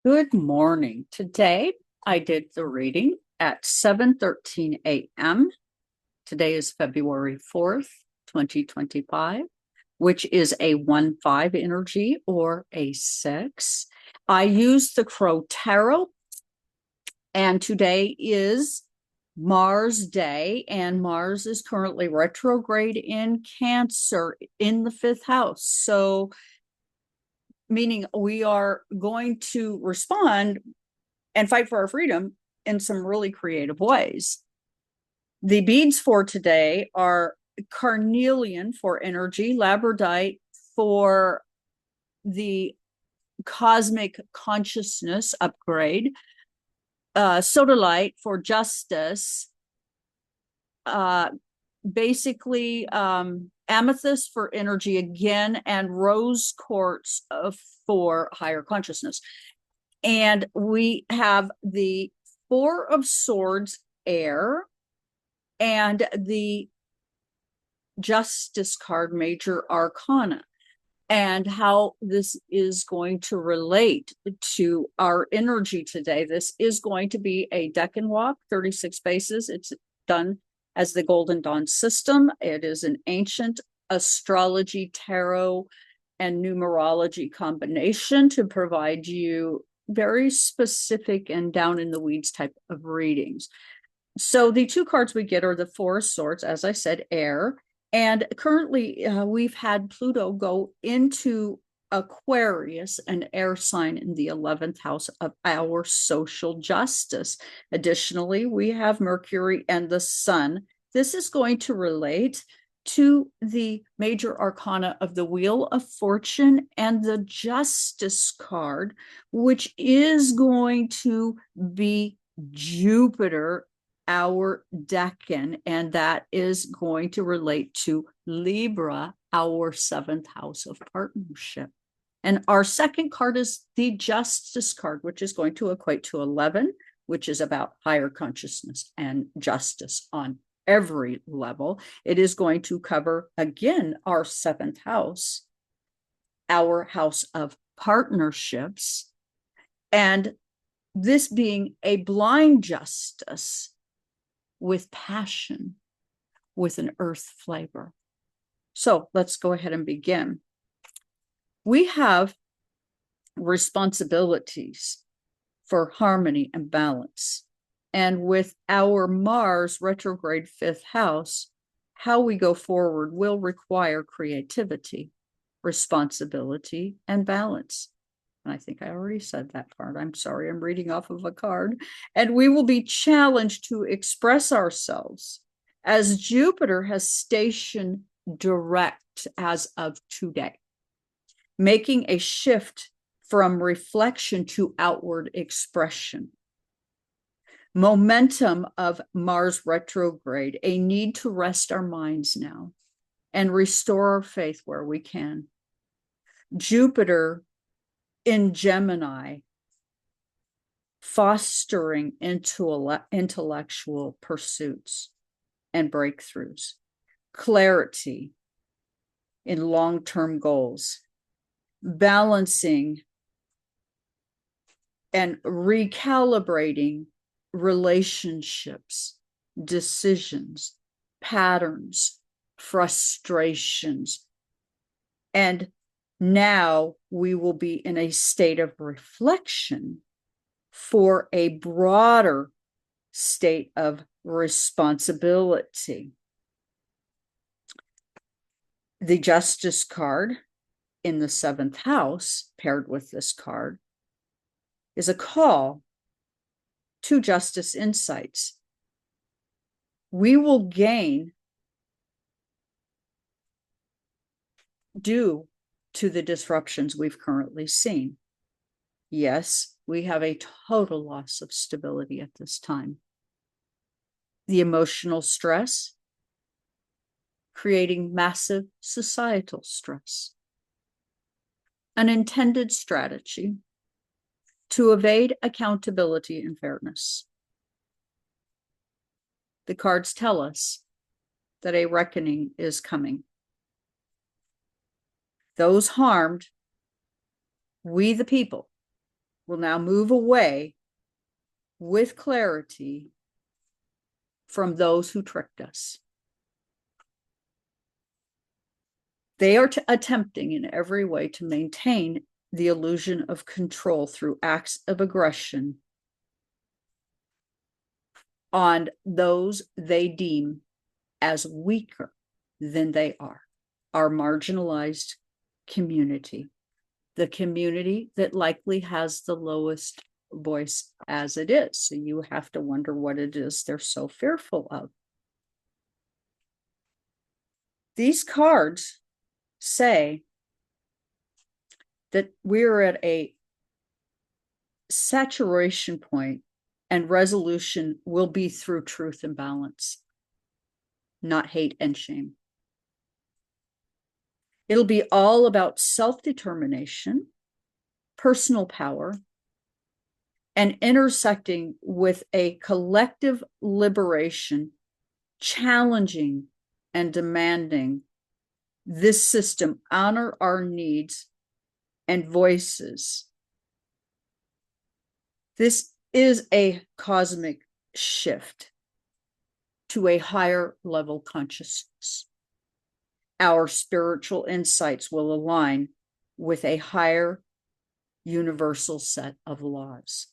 Good morning. Today I did the reading at 7:13 a.m. Today is February 4th, 2025, which is a 1-5 energy or a 6. I used the Crow Tarot, and today is Mars Day, and Mars is currently retrograde in Cancer in the fifth house. So, meaning we are going to respond and fight for our freedom in some really creative ways. The beads for today are carnelian for energy, labradorite for the cosmic consciousness upgrade, sodalite for justice, basically amethyst for energy again, and rose quartz for higher consciousness. And we have the Four of Swords, air, and the Justice card, major arcana, and how this is going to relate to our energy today. This is going to be a Decan walk, 36 spaces. It's done as the Golden Dawn system. It is an ancient astrology, tarot, and numerology combination to provide you very specific and down in the weeds type of readings. So the two cards we get are the Four of Swords, as I said, air. And currently we've had Pluto go into Aquarius, an air sign in the 11th house of our social justice. Additionally, we have Mercury and the Sun. This is going to relate to the major arcana of the Wheel of Fortune and the Justice card, which is going to be Jupiter, our Decan, and that is going to relate to Libra, our seventh house of partnership. And our second card is the Justice card, which is going to equate to 11, which is about higher consciousness and justice on every level. It is going to cover, again, our seventh house, our house of partnerships, and this being a blind justice with passion, with an earth flavor. So let's go ahead and begin. We have responsibilities for harmony and balance. And with our Mars retrograde fifth house, how we go forward will require creativity, responsibility, and balance. And I think I already said that part. I'm sorry, I'm reading off of a card. And we will be challenged to express ourselves as Jupiter has stationed direct as of today, making a shift from reflection to outward expression. Momentum of Mars retrograde, a need to rest our minds now and restore our faith where we can. Jupiter in Gemini, fostering intellectual pursuits and breakthroughs, clarity in long-term goals, balancing and recalibrating relationships, decisions, patterns, frustrations. And now we will be in a state of reflection for a broader state of responsibility. The Justice card in the seventh house, paired with this card, is a call to justice insights. We will gain due to the disruptions we've currently seen. Yes, we have a total loss of stability at this time. The emotional stress, creating massive societal stress. An intended strategy to evade accountability and fairness. The cards tell us that a reckoning is coming. Those harmed, we the people, will now move away with clarity from those who tricked us. They are attempting in every way to maintain the illusion of control through acts of aggression on those they deem as weaker than they are, our marginalized community, the community that likely has the lowest voice as it is. So you have to wonder what it is they're so fearful of. These cards say that we're at a saturation point, and resolution will be through truth and balance, not hate and shame. It'll be all about self-determination, personal power, and intersecting with a collective liberation, challenging and demanding this system honor our needs and voices. This is a cosmic shift to a higher level consciousness. Our spiritual insights will align with a higher universal set of laws.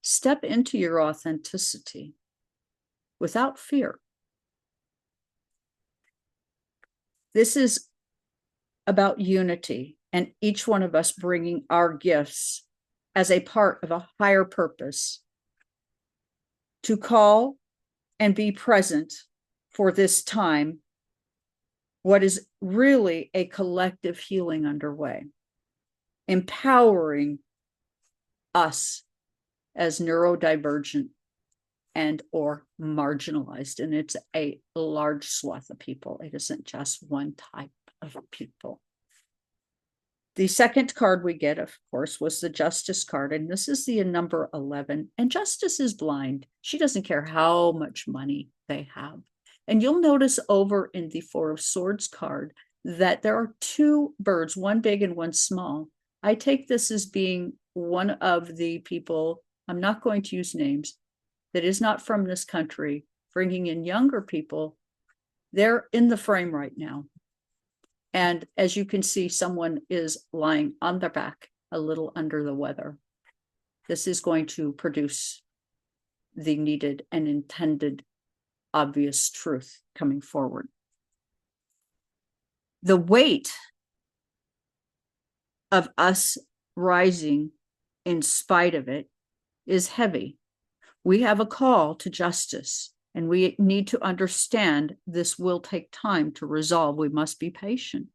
Step into your authenticity without fear. This is about unity and each one of us bringing our gifts as a part of a higher purpose to call and be present for this time, what is really a collective healing underway, empowering us as neurodivergent and or marginalized. And it's a large swath of people. It isn't just one type of people. The second card we get, of course, was the Justice card. And this is the number 11. And Justice is blind. She doesn't care how much money they have. And you'll notice over in the Four of Swords card that there are two birds, one big and one small. I take this as being one of the people, I'm not going to use names, that is not from this country, bringing in younger people. They're in the frame right now. And as you can see, someone is lying on their back, a little under the weather. This is going to produce the needed and intended obvious truth coming forward. The weight of us rising in spite of it is heavy. We have a call to justice, and we need to understand this will take time to resolve. We must be patient.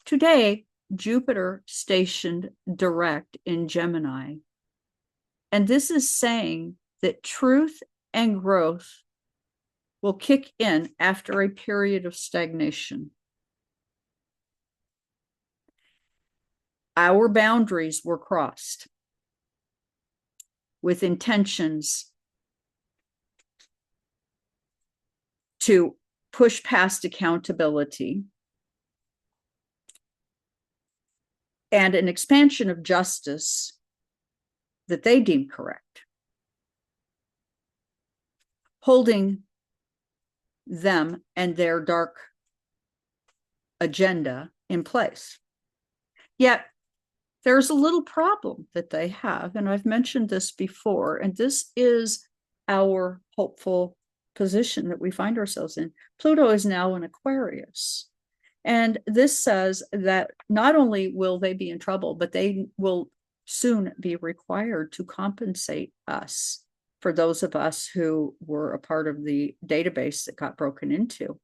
Today, Jupiter stationed direct in Gemini, and this is saying that truth and growth will kick in after a period of stagnation. Our boundaries were crossed with intentions to push past accountability and an expansion of justice that they deem correct, holding them and their dark agenda in place. Yet there's a little problem that they have, and I've mentioned this before, and this is our hopeful position that we find ourselves in. Pluto is now in Aquarius, and this says that not only will they be in trouble, but they will soon be required to compensate us for those of us who were a part of the database that got broken into.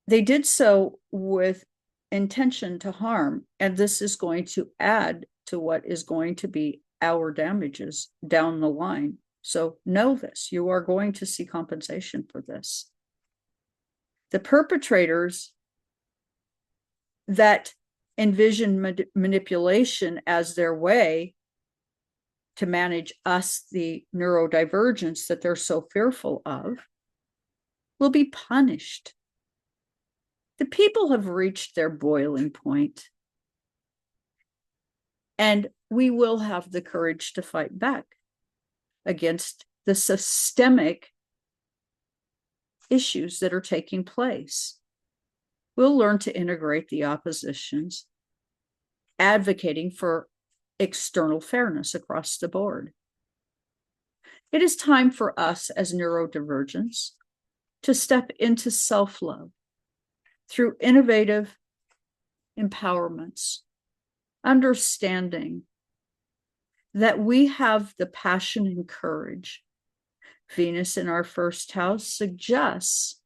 They did so with intention to harm, and this is going to add to what is going to be our damages down the line. So know this, you are going to see compensation for this. The perpetrators that envision manipulation as their way to manage us, the neurodivergence that they're so fearful of, will be punished. The people have reached their boiling point. And we will have the courage to fight back against the systemic issues that are taking place. We'll learn to integrate the oppositions, advocating for external fairness across the board. It is time for us as neurodivergents to step into self-love through innovative empowerments, understanding that we have the passion and courage. Venus in our first house suggests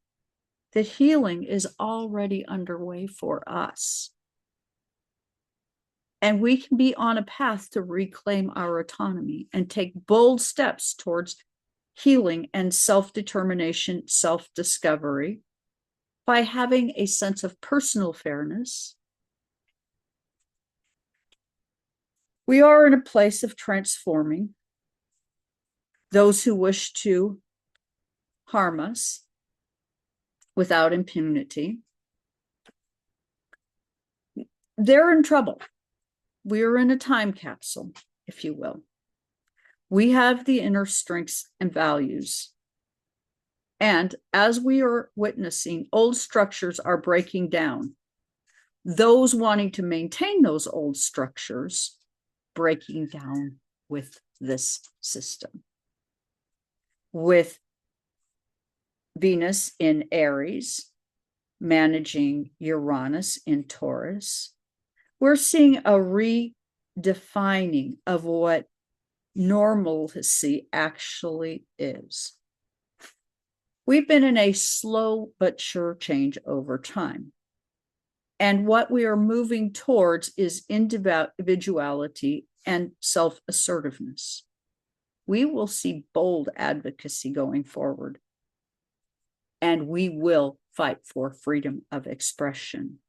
that healing is already underway for us. And we can be on a path to reclaim our autonomy and take bold steps towards healing and self-determination, self-discovery by having a sense of personal fairness. We are in a place of transforming those who wish to harm us without impunity. They're in trouble. We are in a time capsule, if you will. We have the inner strengths and values. And as we are witnessing, old structures are breaking down. Those wanting to maintain those old structures breaking down with this system. With Venus in Aries, managing Uranus in Taurus, we're seeing a redefining of what normalcy actually is. We've been in a slow but sure change over time. And what we are moving towards is individuality and self-assertiveness. We will see bold advocacy going forward. And we will fight for freedom of expression.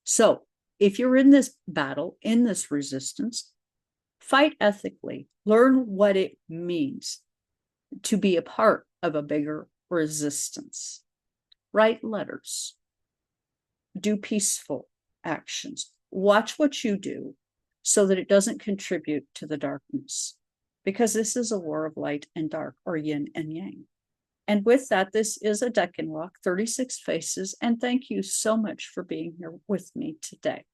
So, if you're in this battle, in this resistance, fight ethically. Learn what it means to be a part of a bigger resistance. Write letters. Do peaceful actions. Watch what you do so that it doesn't contribute to the darkness, because this is a war of light and dark, or yin and yang. And with that, this is a Decan walk, 36 faces, and thank you so much for being here with me today.